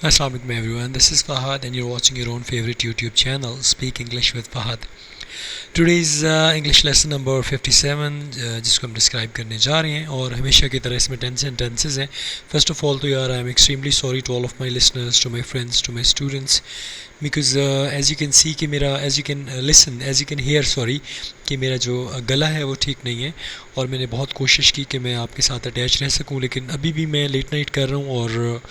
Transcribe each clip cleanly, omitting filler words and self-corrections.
Assalamu alaikum everyone, this is Fahad and you're watching your own favorite YouTube channel, Speak English with Fahad. Today's English lesson number 57 जिसको हम describe करने जा रहे हैं और हमेशा की तरह इसमें टेंस एंड टेंसेस हैं. फर्स्ट ऑफ ऑल तो यार I am extremely sorry to all of my listeners, to my friends, to my students, because as you can see कि मेरा as you can listen as you can hear sorry कि मेरा जो गला है वो ठीक नहीं है और मैंने बहुत कोशिश की कि मैं आपके साथ अटैच रह सकूं, लेकिन अभी भी मैं लेट नाइट कर रहा हूं और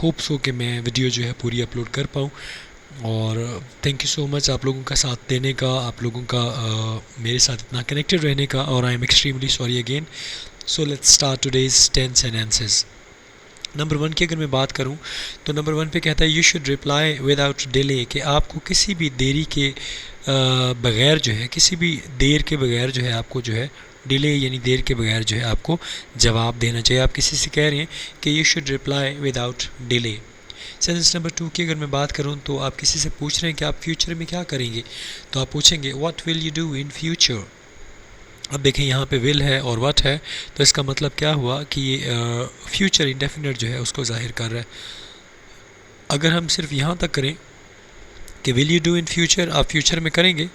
होप्स हो कि मैं वीडियो जो है पूरी अपलोड कर पाऊँ. और थैंक यू सो मच आप लोगों का साथ देने का, आप लोगों का मेरे साथ इतना कनेक्टेड रहने का, और I am extremely sorry again. So let's start today's tense and answers. Number 1 की अगर मैं बात करूं तो नंबर 1 पे कहता है you should reply without delay, कि आपको किसी भी देरी के बग़ैर जो है, किसी भी देर के बगैर जो है आपको जो है डिले यानी देर के बगैर जो है आपको जवाब देना चाहिए. आप किसी से कह रहे हैं कि you should reply without delay. Sentence number 2 की अगर मैं बात करूं तो आप किसी से पूछ रहे हैं कि आप फ्यूचर में क्या करेंगे, तो आप पूछेंगे what will you do in future. अब देखें यहाँ पे विल है और व्हाट है, तो इसका मतलब क्या हुआ कि ये फ्यूचर इंडेफिनिट जो है उसको जाहिर कर रहा है. अगर हम सिर्फ यहाँ तक करें कि will you do in future, आप फ्यूचर में करेंगे,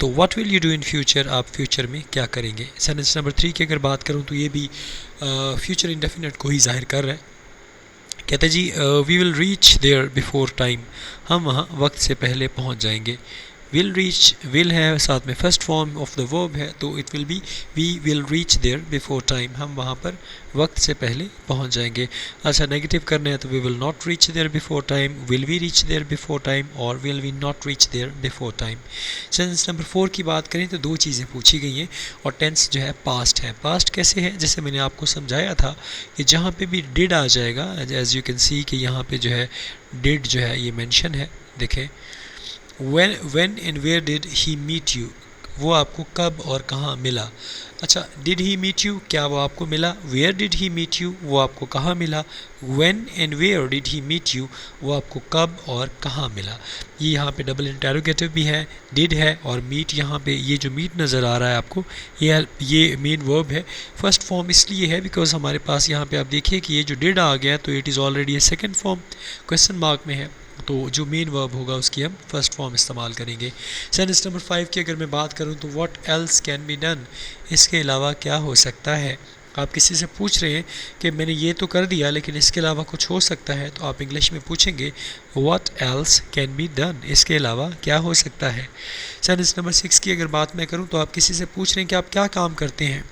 तो what will you do in future, आप फ्यूचर में क्या करेंगे. सेंटेंस नंबर 3 की अगर बात करूँ तो ये भी फ्यूचर इंडेफिनिट को ही जाहिर कर रहा है. कहते जी we will reach there before time, हम वहाँ वक्त से पहले पहुँच जाएंगे. विल रीच, विल है साथ में first form of the verb है, तो it will be we will reach there before time, हम वहाँ पर वक्त से पहले पहुँच जाएंगे. अच्छा, नेगेटिव करना है तो we will not reach there before time, will we reach there before time, और will we not reach there before time. Sentence number 4 की बात करें तो दो चीज़ें पूछी गई हैं और टेंस जो है पास्ट है. पास्ट कैसे है, जैसे मैंने आपको समझाया था कि जहाँ पे भी डिड आ जाएगा, एज यू कैन सी कि यहाँ पे जो है डिड जो है ये मेंशन है. देखें when and where did he meet you, वो आपको कब और कहाँ मिला. अच्छा, did he meet you, क्या वो आपको मिला. where did he meet you, वो आपको कहाँ मिला. when and where did he meet you, वो आपको कब और कहाँ मिला. ये यहाँ पे डबल इंटेरोगेटिव भी है, did है और meet, यहाँ पे ये जो meet नज़र आ रहा है आपको ये मेन वर्ब है. फर्स्ट फॉर्म इसलिए है बिकॉज हमारे पास यहाँ पे आप देखिए कि ये जो did आ गया तो it is already A second form, question mark में है, तो जो मेन वर्ब होगा उसकी हम फर्स्ट फॉर्म इस्तेमाल करेंगे. सेंटेंस नंबर 5 की अगर मैं बात करूं तो what else can be done, इसके अलावा क्या हो सकता है. आप किसी से पूछ रहे हैं कि मैंने ये तो कर दिया लेकिन इसके अलावा कुछ हो सकता है, तो आप इंग्लिश में पूछेंगे what else can be done, इसके अलावा क्या हो सकता है. सेंटेंस नंबर 6 की अगर बात मैं करूँ तो आप किसी से पूछ रहे हैं कि आप क्या काम करते हैं.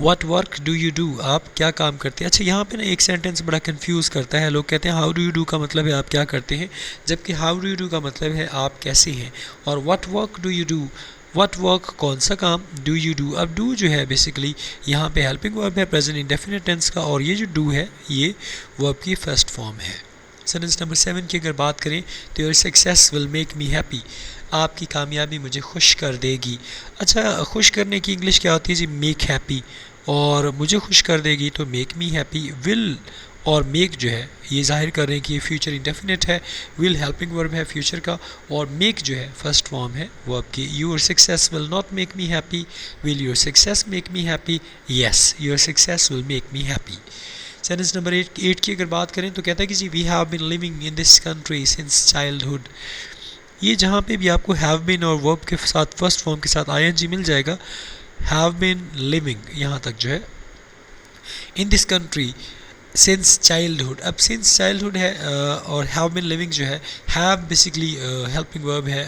What work do you do, आप क्या काम करते हैं. अच्छा, यहाँ पे ना एक सेंटेंस बड़ा कंफ्यूज करता है. लोग कहते हैं हाउ डू यू डू का मतलब है आप क्या करते हैं, जबकि हाउ डू यू डू का मतलब है आप कैसे हैं. और what work do you do, what work कौन सा काम, डू यू डू. अब डू जो है बेसिकली यहाँ पे हेल्पिंग वर्ब है प्रेजेंट इंडेफिनिट टेंस का, और ये जो डू है ये वर्ब की फर्स्ट फॉर्म है. सेंटेंस नंबर 7 की अगर बात करें तो your success will make me happy, आपकी कामयाबी मुझे खुश कर देगी. अच्छा, खुश करने की इंग्लिश क्या होती है जी, मेक हैप्पी, और मुझे खुश कर देगी तो मेक मी हैप्पी. विल और मेक जो है ये जाहिर कर रहे हैं कि ये फ्यूचर इंडेफिनिट है, विल हेल्पिंग वर्ब है फ्यूचर का, और मेक जो है फर्स्ट फॉर्म है वो आपकी. Your success will not make me happy, will your success make me happy, yes your success will make me happy. Sentence number 8 की अगर बात करें तो कहता है कि जी we have been living in this country since childhood. ये जहाँ पे भी आपको हैव बीन और वर्ब के साथ फर्स्ट फॉर्म के साथ आईएनजी मिल जाएगा, हैव बीन लिविंग यहाँ तक जो है इन दिस कंट्री सिंस चाइल्डहुड. अब सिंस चाइल्डहुड है और हैव बीन लिविंग जो है, हैव बेसिकली हेल्पिंग वर्ब है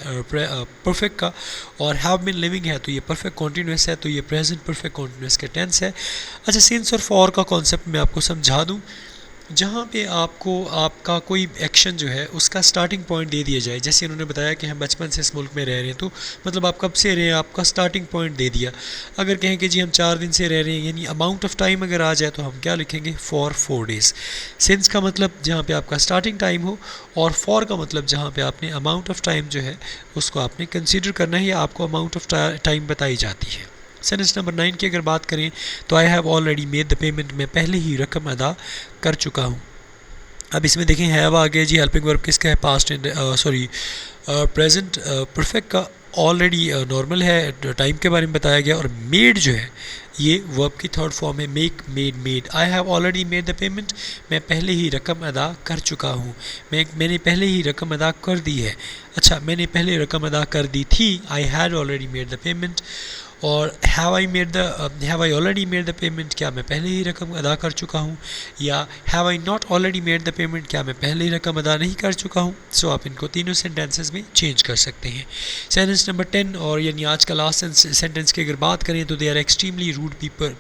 परफेक्ट का, और हैव बीन लिविंग है तो ये परफेक्ट कॉन्टीन्यूस है, तो ये प्रेजेंट परफेक्ट कॉन्टीन्यूस के टेंस है. अच्छा, सिंस और फॉर का कॉन्सेप्ट मैं आपको समझा दूँ. जहाँ पे आपको आपका कोई एक्शन जो है उसका स्टार्टिंग पॉइंट दे दिया जाए, जैसे उन्होंने बताया कि हम बचपन से इस मुल्क में रह रहे हैं, तो मतलब आप कब से रहे हैं, आपका स्टार्टिंग पॉइंट दे दिया. अगर कहें कि जी हम 4 दिन से रह रहे हैं, यानी अमाउंट ऑफ टाइम अगर आ जाए तो हम क्या लिखेंगे, फॉर 4 डेज़. सिंस का मतलब जहाँ पे आपका स्टार्टिंग टाइम हो, और फॉर का मतलब जहाँ पे आपने अमाउंट ऑफ टाइम जो है उसको आपने कंसिडर करना है या आपको अमाउंट ऑफ टाइम बताई जाती है. सेंटेंस नंबर 9 की अगर बात करें तो I have already made the payment, मैं पहले ही रकम अदा कर चुका हूँ. अब इसमें देखें हैव आ गया जी, हेल्पिंग वर्ब किसका है, past and sorry present perfect का, ऑलरेडी नॉर्मल है, टाइम के बारे में बताया गया। और मेड जो है ये वर्ब की थर्ड फॉर्म है, make, made, made. I have already made the payment, मैं पहले ही रकम अदा कर चुका हूँ। मैंने पहले ही रकम अदा कर दी है। अच्छा, मैंने पहले रकम अदा कर दी थी, I had already made the payment. और have I already made the payment, क्या मैं पहले ही रकम अदा कर चुका हूँ। या have I not already made the payment, क्या मैं पहले ही रकम अदा नहीं कर चुका हूँ। सो आप इनको तीनों सेंटेंसेस में चेंज कर सकते हैं। सेंटेंस नंबर 10 और यानी आज का लास्ट सेंटेंस की अगर बात करें तो they are extremely rude people,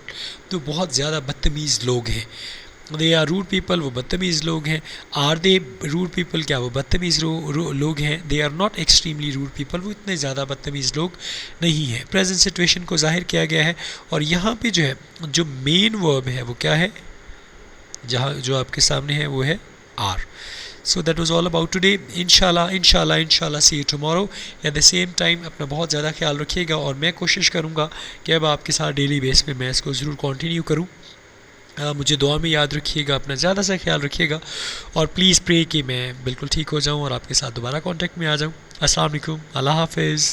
तो बहुत ज़्यादा बदतमीज़ लोग हैं। दे आर रूड पीपल, वो बदतमीज़ लोग हैं। आर दे रूड पीपल, क्या वो बदतमीज़ लोग हैं। They are not extremely rude people, वो इतने ज़्यादा बदतमीज़ लोग नहीं हैं। प्रेजेंट सिचुएशन को जाहिर किया गया है और यहाँ पे जो है जो मेन वर्ब है वो क्या है, जहाँ जो आपके सामने है वो है are. So that was all about today. इंशाल्लाह see you tomorrow at the same time. अपना बहुत ज़्यादा ख्याल रखिएगा और मैं कोशिश करूँगा कि अब आपके साथ डेली बेस पे मैं इसको ज़रूर कंटिन्यू करूँ। मुझे दुआ में याद रखिएगा, अपना ज़्यादा सा ख्याल रखिएगा और प्लीज़ प्रे कि मैं बिल्कुल ठीक हो जाऊँ और आपके साथ दोबारा कांटेक्ट में आ जाऊँ। अस्सलाम वालेकुम, अल्लाह हाफ़िज़।